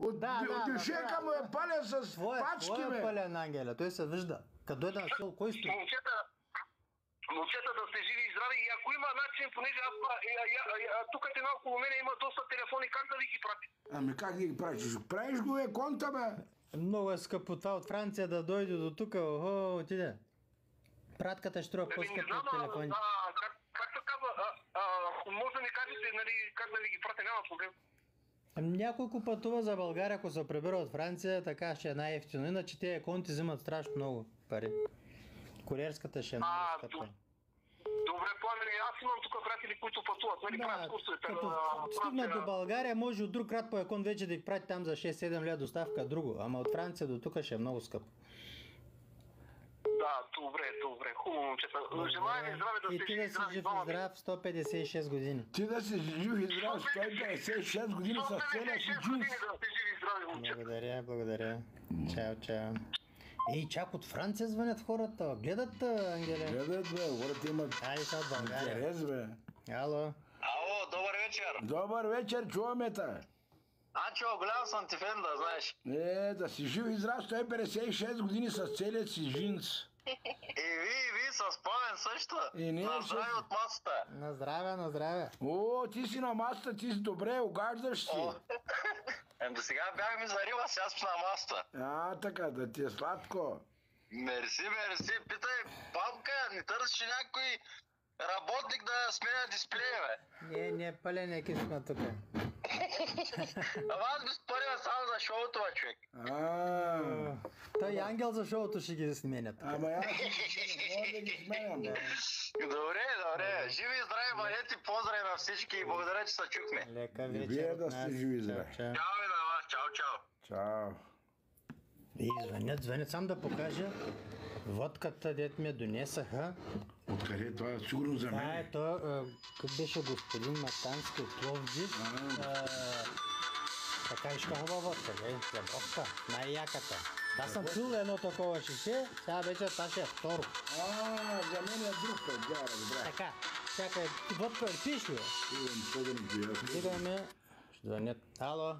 От дюшека му е пълен с пачки, Твой бе. е пълен, Ангеле, той се вижда. Като дойде на село, кой стои? Момчета да сте живи и здрави, и ако има начин, понеже аз тук една около мене има доста телефони, как да ви ги прати? Ами как ги правиш? Правиш го конта, бе. Много е скъпо това от Франция да дойде до тук, охо, отиде. Пратката ще струва Не по-скъпо знам, от телефони. как се казва, може да ми кажете, нали, как да ви ги пратя, няма проблем. Няколко пътува за България, ако се прибира от Франция, така ще е най-ефтино. Иначе тези конти взимат страшно много пари. Куриерската ще е много скъпа. Добре, Пламене, аз имам тук приятели, които пътуват, нали, правят курсовете. Като стигнат до България, може от друг град по Якон вече да ги прати там за 6-7 лева доставка друго, ама от Франция до тук ще е много скъпо. Да, добре, хубаво, момчета. Желая ви здраве, да И сте ти живи да и си здрави. жив и здрав 156 години. Ти да си жив и здрав 156 години с целия си 156 джинс. години да сте живи и здрави, момчета. Благодаря. Чао. Ей, чак от Франция звънят хората. Гледат, Ангеле. Гледат, бе, хората имат Айде сега от България. интерес, бе. Ало. Ало, добър вечер. Добър вечер, чуваме те. Ачо, голям съм ти фен, да знаеш. Да си жив и здрав 156 години с целият си джинс. И ви с Пламен също. И ние На ще- здраве от масата. На здраве. О, ти си на масата, ти си добре, огаждаш си. До сега бях ми зарила, сега сме на масата. Така, да ти е сладко. Мерси. Питай, бабка, не търсиш някой работник да сменя дисплея, бе. Не, пълен екип сме тук. Ама аз без пари само за шоуто, бе, човек. Той Ангел за шоуто ще ги сменят. Ама аз мога да ги сменям. Добре. Живи и здрави, бъдете, поздрави на всички и благодаря, че се чухме. Лека вие вечер да от сте нас. живи и здрави. Чао. Чао ви на вас, чао. Чао. И звънят, сам да покажа. Водката, дет ми донесаха. Откъде това е сигурно за мен? Как беше господин Матански от Пловдив. Така вижка хубава водка, хлебовка, най-яката. Аз съм чул едно такова шише, сега вече това ще е второ. За мен е друг път, да, разбрах. Така, чакай, водка пиш ли? Имам по-да ми приятел. Дигаме, ще звънят. Ало.